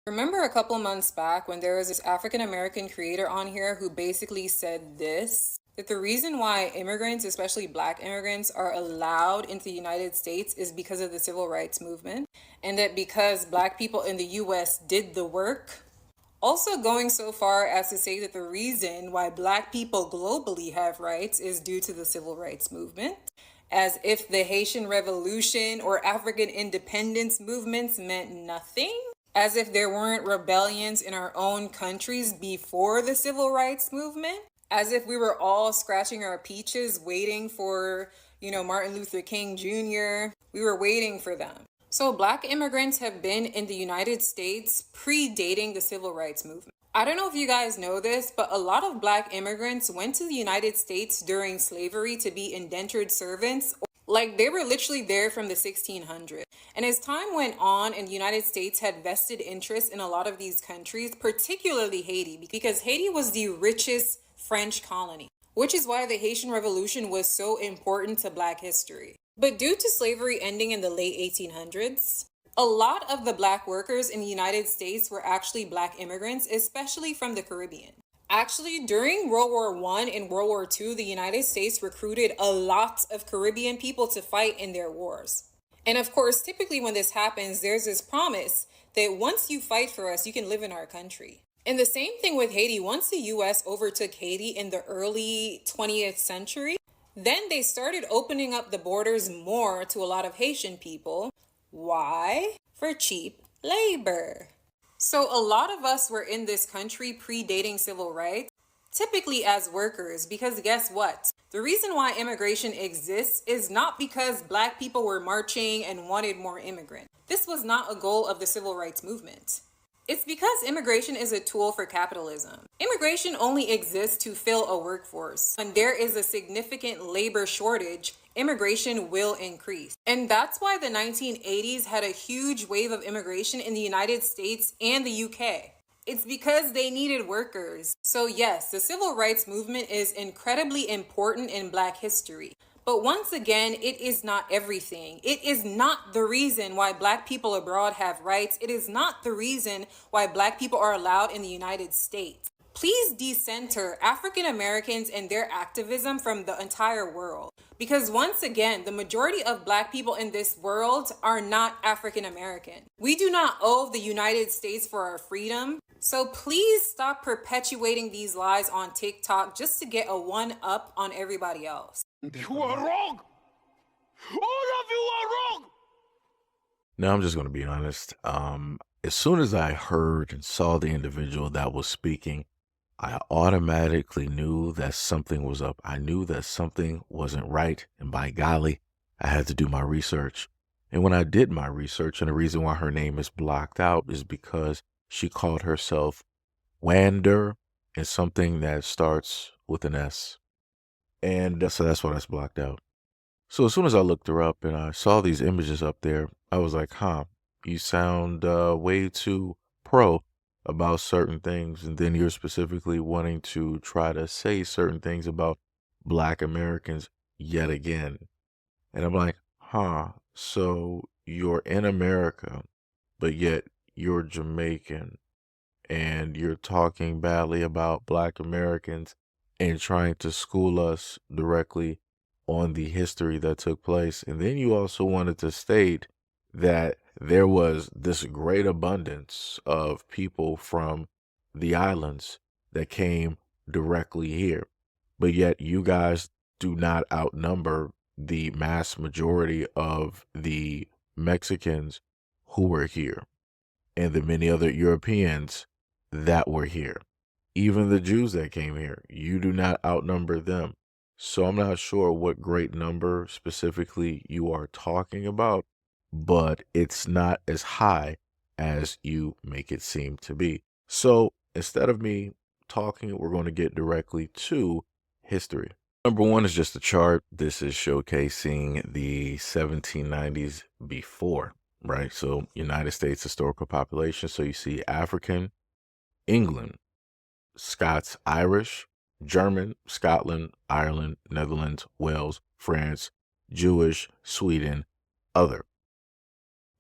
Remember a couple months back when there was this African American creator on here who basically said this? That the reason why immigrants, especially black immigrants, are allowed into the United States is because of the civil rights movement, and that because black people in the US did the work. Also, going so far as to say that the reason why black people globally have rights is due to the civil rights movement, as if the Haitian Revolution or African independence movements meant nothing, as if there weren't rebellions in our own countries before the civil rights movement, as if we were all scratching our peaches waiting for, Martin Luther King Jr. We were waiting for them. So black immigrants have been in the United States predating the civil rights movement. I don't know if you guys know this, but a lot of black immigrants went to the United States during slavery to be indentured servants. Like, they were literally there from the 1600s. And as time went on and the United States had vested interest in a lot of these countries, particularly Haiti, because Haiti was the richest French colony, which is why the Haitian Revolution was so important to black history. But due to slavery ending in the late 1800s, a lot of the black workers in the United States were actually black immigrants, especially from the Caribbean. Actually, during World War I and World War II, the United States recruited a lot of Caribbean people to fight in their wars. And of course, typically when this happens, there's this promise that once you fight for us, you can live in our country. And the same thing with Haiti. Once the US overtook Haiti in the early 20th century, then they started opening up the borders more to a lot of Haitian people. Why? For cheap labor. So a lot of us were in this country predating civil rights, typically as workers, because guess what? The reason why immigration exists is not because black people were marching and wanted more immigrants. This was not a goal of the civil rights movement. It's because immigration is a tool for capitalism. Immigration only exists to fill a workforce. When there is a significant labor shortage, immigration will increase. And that's why the 1980s had a huge wave of immigration in the United States and the UK. It's because they needed workers. So yes, the civil rights movement is incredibly important in black history. But once again, it is not everything. It is not the reason why black people abroad have rights. It is not the reason why black people are allowed in the United States. Please decenter African Americans and their activism from the entire world. Because once again, the majority of black people in this world are not African American. We do not owe the United States for our freedom. So please stop perpetuating these lies on TikTok just to get a one-up on everybody else. You are wrong! All of you are wrong! Now, I'm just going to be honest. As soon as I heard and saw the individual that was speaking, I automatically knew that something was up. I knew that something wasn't right. And by golly, I had to do my research. And when I did my research, and the reason why her name is blocked out is because she called herself Wander and something that starts with an S. And so that's why that's blocked out. So as soon as I looked her up and I saw these images up there, I was like, you sound way too pro about certain things. And then you're specifically wanting to try to say certain things about Black Americans yet again. And I'm like, so you're in America, but yet you're Jamaican and you're talking badly about Black Americans and trying to school us directly on the history that took place. And then you also wanted to state that there was this great abundance of people from the islands that came directly here. But yet you guys do not outnumber the mass majority of the Mexicans who were here and the many other Europeans that were here. Even the Jews that came here, you do not outnumber them. So I'm not sure what great number specifically you are talking about, but it's not as high as you make it seem to be. So instead of me talking, we're going to get directly to history. Number one is just a chart. This is showcasing the 1790s before, right? So United States historical population. So you see African, England, Scots, Irish, German, Scotland, Ireland, Netherlands, Wales, France, Jewish, Sweden, other,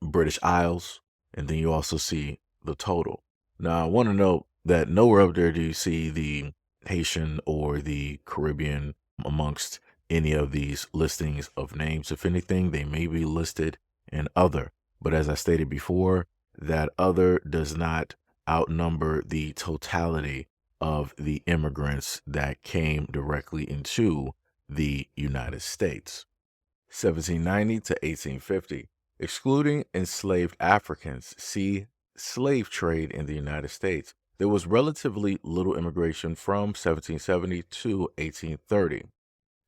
British Isles, and then you also see the total. Now, I want to note that nowhere up there do you see the Haitian or the Caribbean amongst any of these listings of names. If anything, they may be listed in other. But as I stated before, that other does not outnumber the totality of the immigrants that came directly into the United States. 1790 to 1850. Excluding enslaved Africans, see slave trade in the United States. There was relatively little immigration from 1770 to 1830.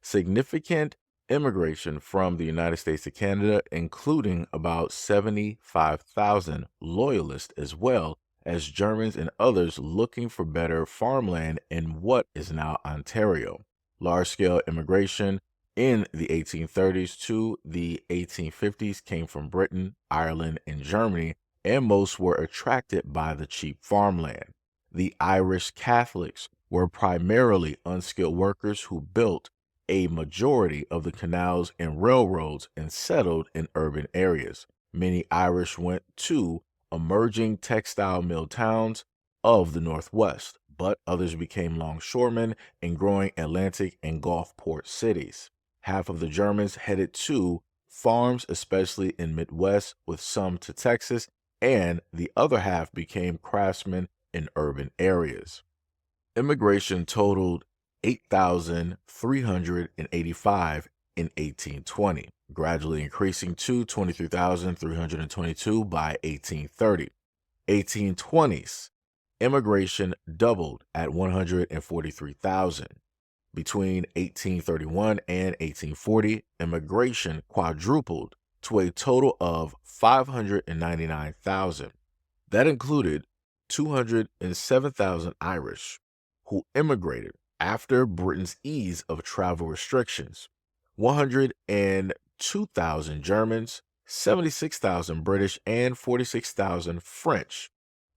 Significant immigration from the United States to Canada, including about 75,000 loyalists, as well as Germans and others looking for better farmland in what is now Ontario. Large-scale immigration in the 1830s to the 1850s came from Britain, Ireland, and Germany, and most were attracted by the cheap farmland. The Irish Catholics were primarily unskilled workers who built a majority of the canals and railroads and settled in urban areas. Many Irish went to emerging textile mill towns of the Northwest, but others became longshoremen in growing Atlantic and Gulf port cities. Half of the Germans headed to farms, especially in Midwest, with some to Texas, and the other half became craftsmen in urban areas. Immigration totaled 8,385 in 1820, gradually increasing to 23,322 by 1830. 1820s, immigration doubled at 143,000. Between 1831 and 1840, immigration quadrupled to a total of 599,000. That included 207,000 Irish, who immigrated after Britain's ease of travel restrictions, 102,000 Germans, 76,000 British, and 46,000 French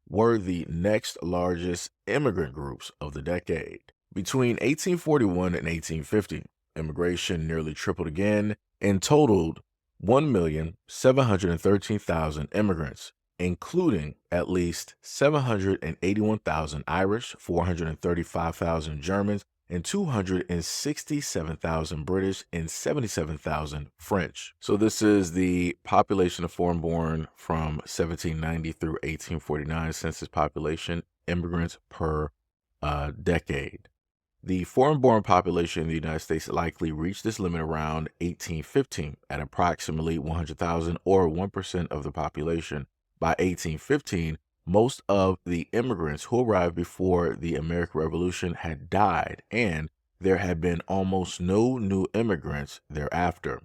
were the next largest immigrant groups of the decade. Between 1841 and 1850, immigration nearly tripled again and totaled 1,713,000 immigrants, including at least 781,000 Irish, 435,000 Germans, and 267,000 British and 77,000 French. So this is the population of foreign-born from 1790 through 1849 census population, immigrants per decade. The foreign-born population in the United States likely reached this limit around 1815 at approximately 100,000 or 1% of the population. By 1815, most of the immigrants who arrived before the American Revolution had died, and there had been almost no new immigrants thereafter.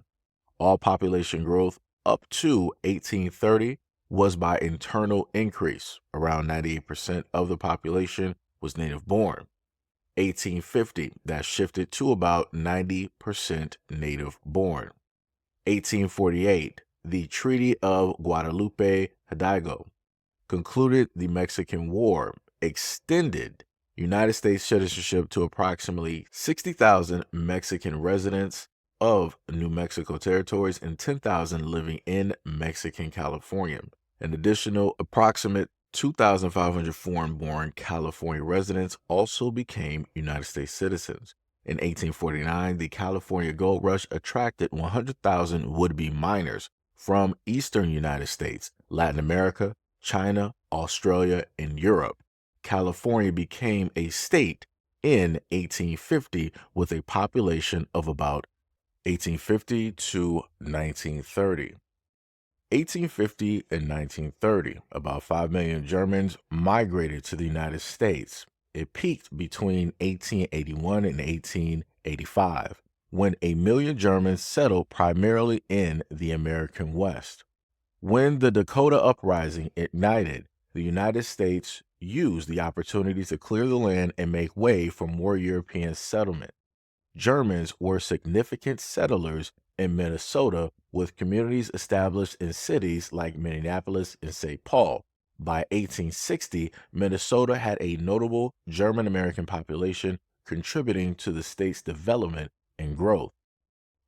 All population growth up to 1830 was by internal increase. Around 98% of the population was native-born. 1850, that shifted to about 90% native-born. 1848, the Treaty of Guadalupe Hidalgo concluded the Mexican War, extended United States citizenship to approximately 60,000 Mexican residents of New Mexico territories and 10,000 living in Mexican California. An additional approximate 2,500 foreign-born California residents also became United States citizens. In 1849, the California Gold Rush attracted 100,000 would-be miners from eastern United States, Latin America, China, Australia, and Europe. California became a state in 1850 with a population of about 1850 to 1930. 1850 and 1930, about 5 million Germans migrated to the United States. It peaked between 1881 and 1885, when 1 million Germans settled primarily in the American West. When the Dakota Uprising ignited, the United States used the opportunity to clear the land and make way for more European settlement. Germans were significant settlers in Minnesota, with communities established in cities like Minneapolis and St. Paul. By 1860, Minnesota had a notable German-American population contributing to the state's development and growth.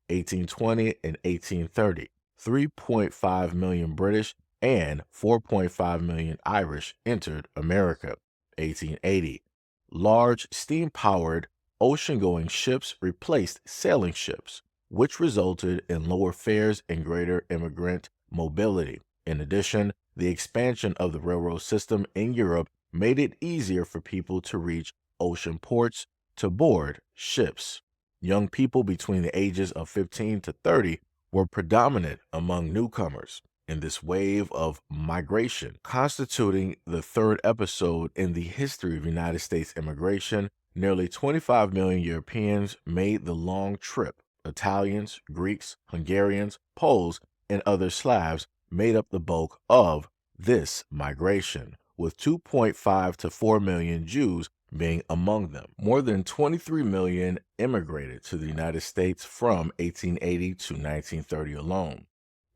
1820 and 1830, 3.5 million British and 4.5 million Irish entered America. 1880. Large steam-powered ocean-going ships replaced sailing ships, which resulted in lower fares and greater immigrant mobility. In addition, the expansion of the railroad system in Europe made it easier for people to reach ocean ports to board ships. Young people between the ages of 15 to 30 were predominant among newcomers in this wave of migration, constituting the third episode in the history of United States immigration. Nearly 25 million Europeans made the long trip. Italians, Greeks, Hungarians, Poles, and other Slavs made up the bulk of this migration, with 2.5 to 4 million Jews being among them. More than 23 million immigrated to the United States from 1880 to 1930 alone.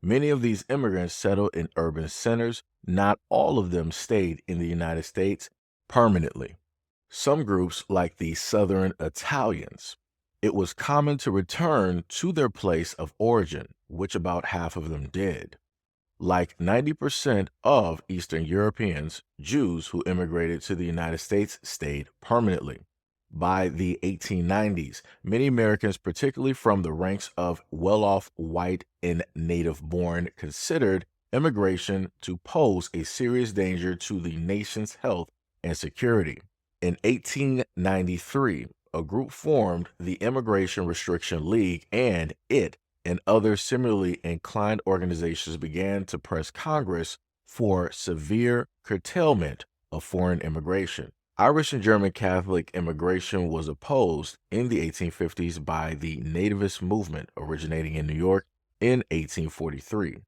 Many of these immigrants settled in urban centers. Not all of them stayed in the United States permanently. Some groups, like the Southern Italians, it was common to return to their place of origin, which about half of them did. Like 90% of Eastern Europeans, Jews who immigrated to the United States stayed permanently. By the 1890s, many Americans, particularly from the ranks of well-off white and native-born, considered immigration to pose a serious danger to the nation's health and security. In 1893, a group formed the Immigration Restriction League, and it and other similarly inclined organizations began to press Congress for severe curtailment of foreign immigration. Irish and German Catholic immigration was opposed in the 1850s by the Nativist movement originating in New York in 1843.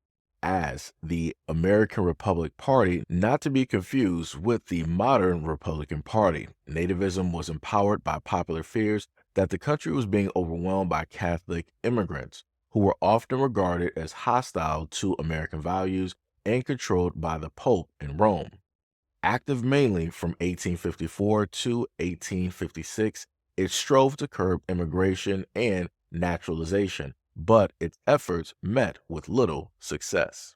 As the American Republic Party, not to be confused with the modern Republican Party, Nativism was empowered by popular fears that the country was being overwhelmed by Catholic immigrants, who were often regarded as hostile to American values and controlled by the Pope in Rome. Active mainly from 1854 to 1856, it strove to curb immigration and naturalization, but its efforts met with little success.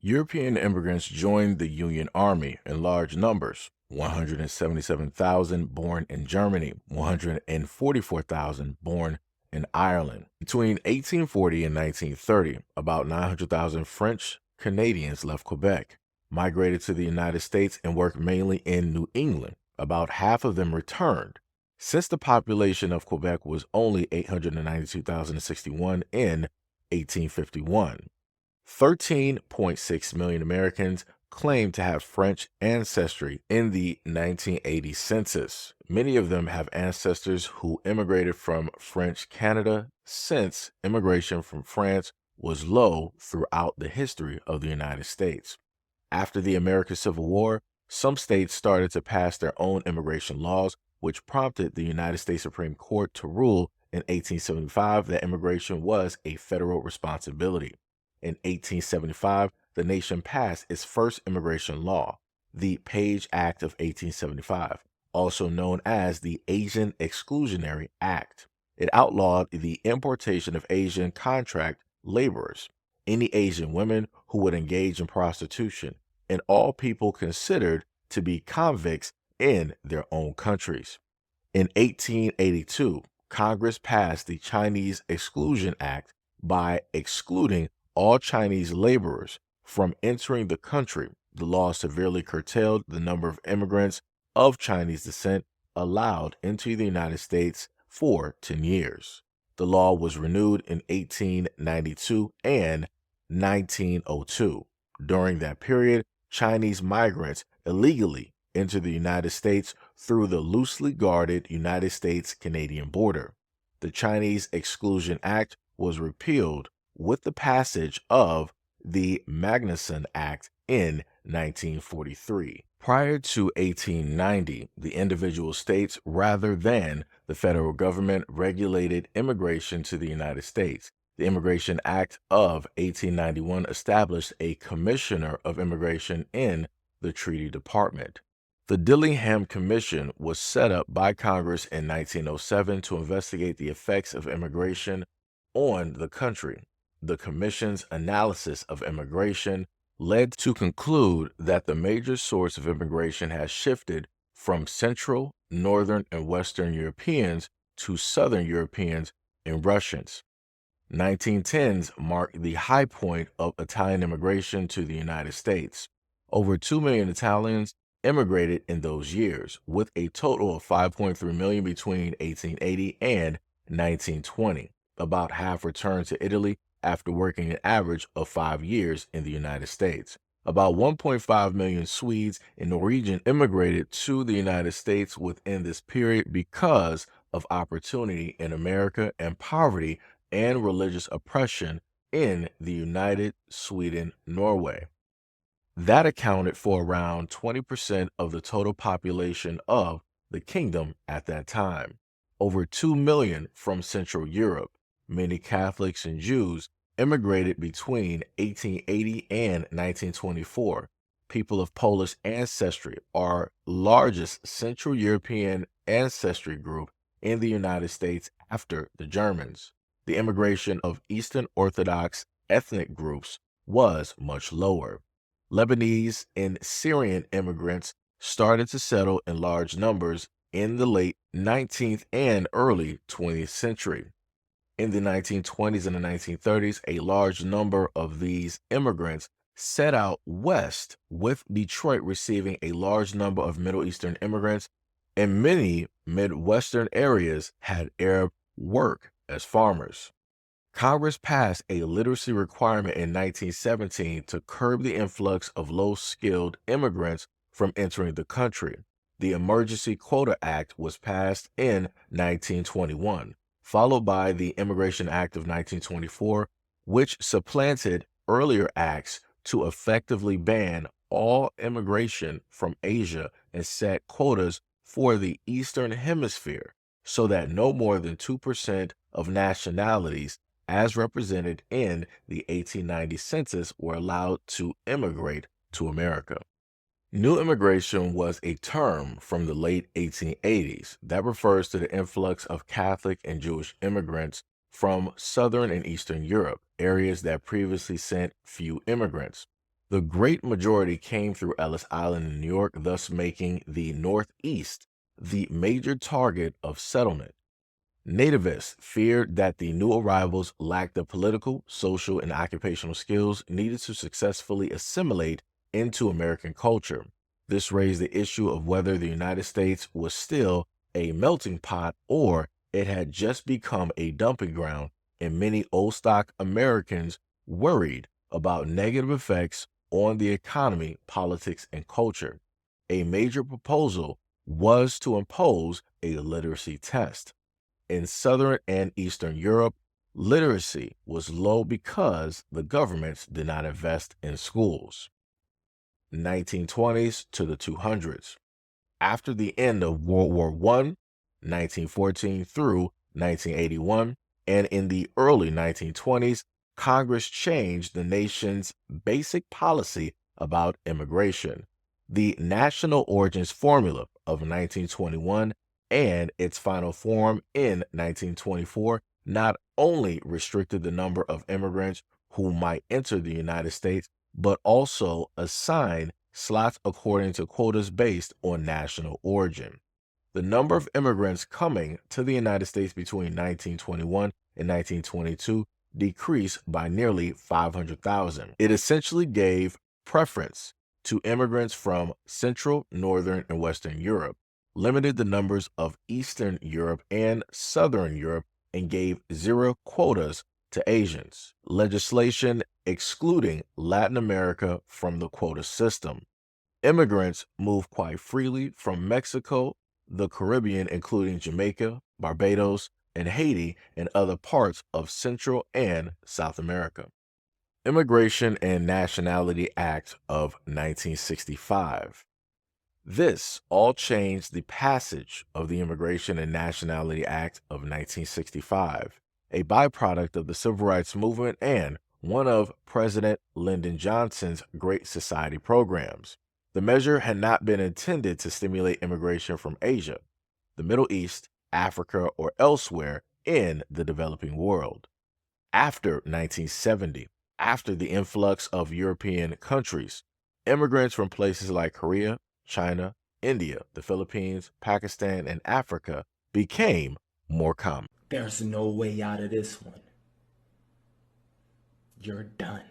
European immigrants joined the Union Army in large numbers, 177,000 born in Germany, 144,000 born in Ireland. Between 1840 and 1930, about 900,000 French Canadians left Quebec, migrated to the United States, and worked mainly in New England. About half of them returned. Since the population of Quebec was only 892,061 in 1851, 13.6 million Americans claim to have French ancestry in the 1980 census. Many of them have ancestors who immigrated from French Canada, since immigration from France was low throughout the history of the United States. After the American Civil War, some states started to pass their own immigration laws, which prompted the United States Supreme Court to rule in 1875 that immigration was a federal responsibility. In 1875, the nation passed its first immigration law, the Page Act of 1875, also known as the Asian Exclusionary Act. It outlawed the importation of Asian contract laborers, any Asian women who would engage in prostitution, and all people considered to be convicts in their own countries. In 1882, Congress passed the Chinese Exclusion Act by excluding all Chinese laborers from entering the country. The law severely curtailed the number of immigrants of Chinese descent allowed into the United States for 10 years. The law was renewed in 1892 and 1902. During that period, Chinese migrants illegally entered the United States through the loosely guarded United States-Canadian border. The Chinese Exclusion Act was repealed with the passage of the Magnuson Act in 1943. Prior to 1890, the individual states, rather than the federal government, regulated immigration to the United States. The Immigration Act of 1891 established a Commissioner of Immigration in the Treaty Department. The Dillingham Commission was set up by Congress in 1907 to investigate the effects of immigration on the country. The Commission's analysis of immigration led to conclude that the major source of immigration has shifted from Central, Northern, and Western Europeans to Southern Europeans and Russians. 1910s marked the high point of Italian immigration to the United States. Over 2 million Italians immigrated in those years, with a total of 5.3 million between 1880 and 1920. About half returned to Italy after working an average of 5 years in the United States. About 1.5 million Swedes and Norwegians immigrated to the United States within this period because of opportunity in America and poverty and religious oppression in the United Sweden, Norway. That accounted for around 20% of the total population of the kingdom at that time. Over 2 million from Central Europe, many Catholics and Jews, immigrated between 1880 and 1924. People of Polish ancestry are largest Central European ancestry group in the United States after the Germans. The immigration of Eastern Orthodox ethnic groups was much lower. Lebanese and Syrian immigrants started to settle in large numbers in the late 19th and early 20th century. In the 1920s and the 1930s, a large number of these immigrants set out west, with Detroit receiving a large number of Middle Eastern immigrants, and many Midwestern areas had Arab work as farmers. Congress passed a literacy requirement in 1917 to curb the influx of low-skilled immigrants from entering the country. The Emergency Quota Act was passed in 1921, followed by the Immigration Act of 1924, which supplanted earlier acts to effectively ban all immigration from Asia and set quotas for the Eastern Hemisphere so that no more than 2% of nationalities as represented in the 1890 census were allowed to immigrate to America. New immigration was a term from the late 1880s that refers to the influx of Catholic and Jewish immigrants from Southern and Eastern Europe, areas that previously sent few immigrants. The great majority came through Ellis Island in New York, thus making the Northeast the major target of settlement. Nativists feared that the new arrivals lacked the political, social, and occupational skills needed to successfully assimilate into American culture. This raised the issue of whether the United States was still a melting pot or it had just become a dumping ground, and many old stock Americans worried about negative effects on the economy, politics, and culture. A major proposal was to impose a literacy test. In Southern and Eastern Europe, literacy was low because the governments did not invest in schools. 1920s to the 200s. After the end of World War I, 1914 through 1981, and in the early 1920s, Congress changed the nation's basic policy about immigration. The National Origins Formula of 1921 and its final form in 1924 not only restricted the number of immigrants who might enter the United States, but also assigned slots according to quotas based on national origin. The number of immigrants coming to the United States between 1921 and 1922 decreased by nearly 500,000. It essentially gave preference to immigrants from Central, Northern, and Western Europe, limited the numbers of Eastern Europe and Southern Europe, and gave zero quotas to Asians. Legislation excluding Latin America from the quota system. Immigrants moved quite freely from Mexico, the Caribbean, including Jamaica, Barbados, and Haiti, and other parts of Central and South America. Immigration and Nationality Act of 1965. This all changed the passage of the Immigration and Nationality Act of 1965, a byproduct of the Civil Rights Movement and one of President Lyndon Johnson's Great Society programs. The measure had not been intended to stimulate immigration from Asia, the Middle East, Africa, or elsewhere in the developing world. After 1970, after the influx of European countries. Immigrants from places like Korea, China, India, the Philippines, Pakistan, and Africa became more common. There's no way out of this one. You're done.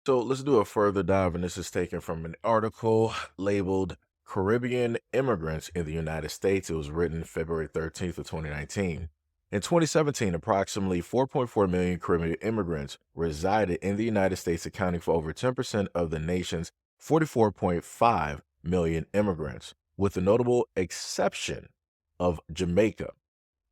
So let's do a further dive, and this is taken from an article labeled Caribbean Immigrants in the United States. It was written February 13th of 2019. In 2017, approximately 4.4 million Caribbean immigrants resided in the United States, accounting for over 10% of the nation's 44.5 million immigrants, with the notable exception of Jamaica.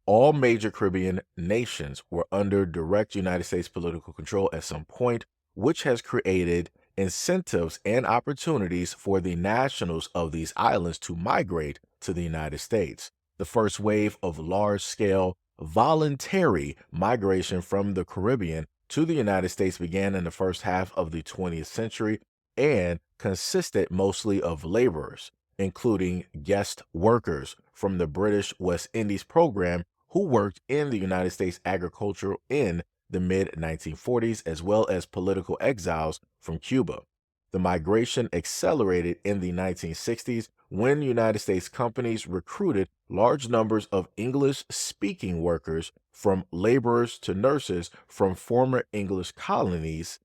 All major Caribbean nations were under direct United States political control at some point, which has created incentives and opportunities for the nationals of these islands to migrate to the United States. The first wave of large-scale voluntary migration from the Caribbean to the United States began in the first half of the 20th century and consisted mostly of laborers, including guest workers from the British West Indies program who worked in the United States agriculture in the mid-1940s, as well as political exiles from Cuba. The migration accelerated in the 1960s when United States companies recruited large numbers of English-speaking workers, from laborers to nurses from former English colonies,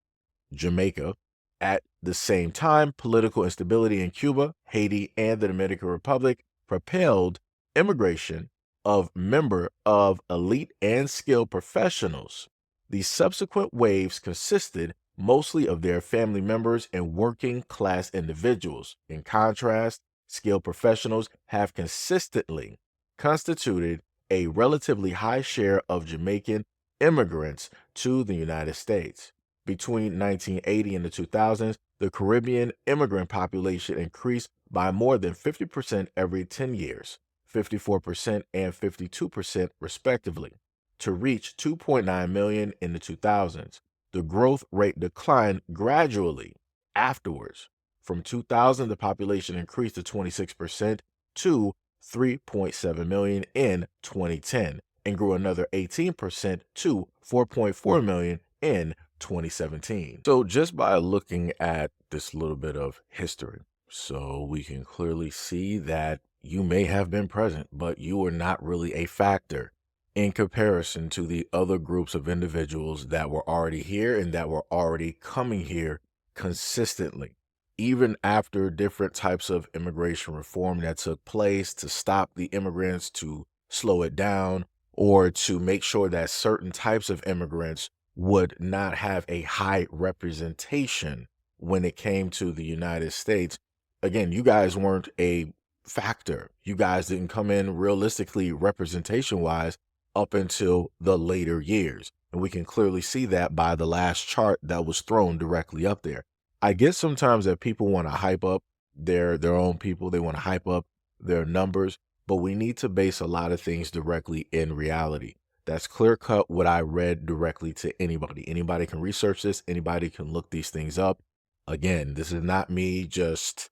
Jamaica. At the same time, political instability in Cuba, Haiti, and the Dominican Republic propelled immigration of member of elite and skilled professionals. The subsequent waves consisted mostly of their family members and working class individuals. In contrast, skilled professionals have consistently constituted a relatively high share of Jamaican immigrants to the United States. Between 1980 and the 2000s, the Caribbean immigrant population increased by more than 50% every 10 years. 54% and 52% respectively, to reach 2.9 million in the 2000s. The growth rate declined gradually afterwards. From 2000, the population increased to 26% to 3.7 million in 2010 and grew another 18% to 4.4 million in 2017. So just by looking at this little bit of history, so we can clearly see that you may have been present, but you were not really a factor in comparison to the other groups of individuals that were already here and that were already coming here consistently. Even after different types of immigration reform that took place to stop the immigrants, to slow it down, or to make sure that certain types of immigrants would not have a high representation when it came to the United States. Again, you guys weren't a factor. You guys didn't come in realistically representation wise up until the later years. And we can clearly see that by the last chart that was thrown directly up there. I get sometimes that people want to hype up their own people. They want to hype up their numbers, but we need to base a lot of things directly in reality. That's clear cut what I read directly to anybody. Anybody can research this. Anybody can look these things up. Again, this is not me just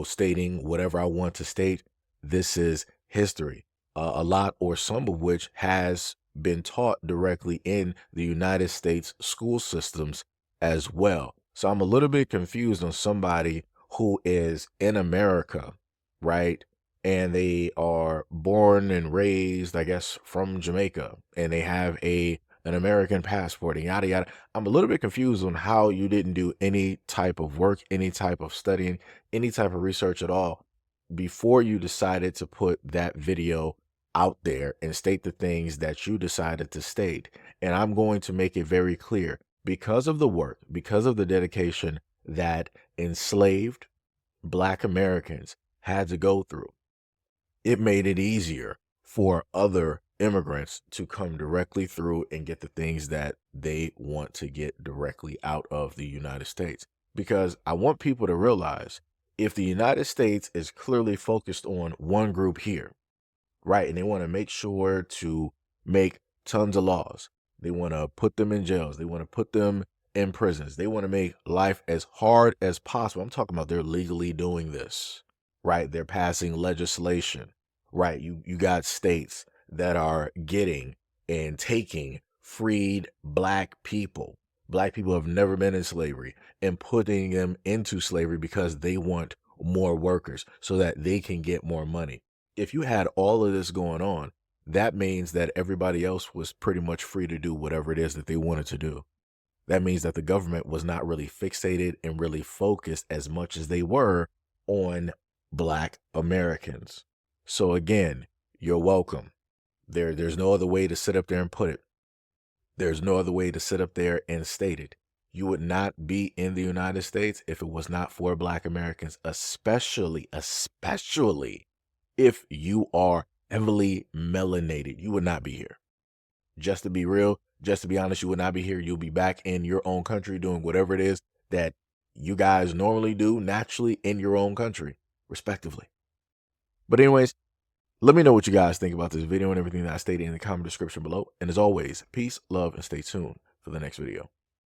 stating whatever I want to state. This is history, a lot or some of which has been taught directly in the United States school systems as well. So I'm a little bit confused on somebody who is in America, right? And they are born and raised, I guess, from Jamaica, and they have an American passport and yada, yada. I'm a little bit confused on how you didn't do any type of work, any type of studying, any type of research at all before you decided to put that video out there and state the things that you decided to state. And I'm going to make it very clear, because of the work, because of the dedication that enslaved Black Americans had to go through, it made it easier for other immigrants to come directly through and get the things that they want to get directly out of the United States. Because I want people to realize, if the United States is clearly focused on one group here, right, and they want to make sure to make tons of laws, they want to put them in jails, they want to put them in prisons, they want to make life as hard as possible. I'm talking about they're legally doing this, right? They're passing legislation, right? You got states that are getting and taking freed Black people, Black people have never been in slavery, and putting them into slavery because they want more workers so that they can get more money. If you had all of this going on, that means that everybody else was pretty much free to do whatever it is that they wanted to do. That means that the government was not really fixated and really focused as much as they were on Black Americans. So again, you're welcome. There's no other way to sit up there and put it. There's no other way to sit up there and state it. You would not be in the United States if it was not for Black Americans, especially if you are heavily melanated. You would not be here. Just to be real, just to be honest, you would not be here. You'll be back in your own country doing whatever it is that you guys normally do naturally in your own country, respectively. But anyways, let me know what you guys think about this video and everything that I stated in the comment description below. And as always, peace, love, and stay tuned for the next video.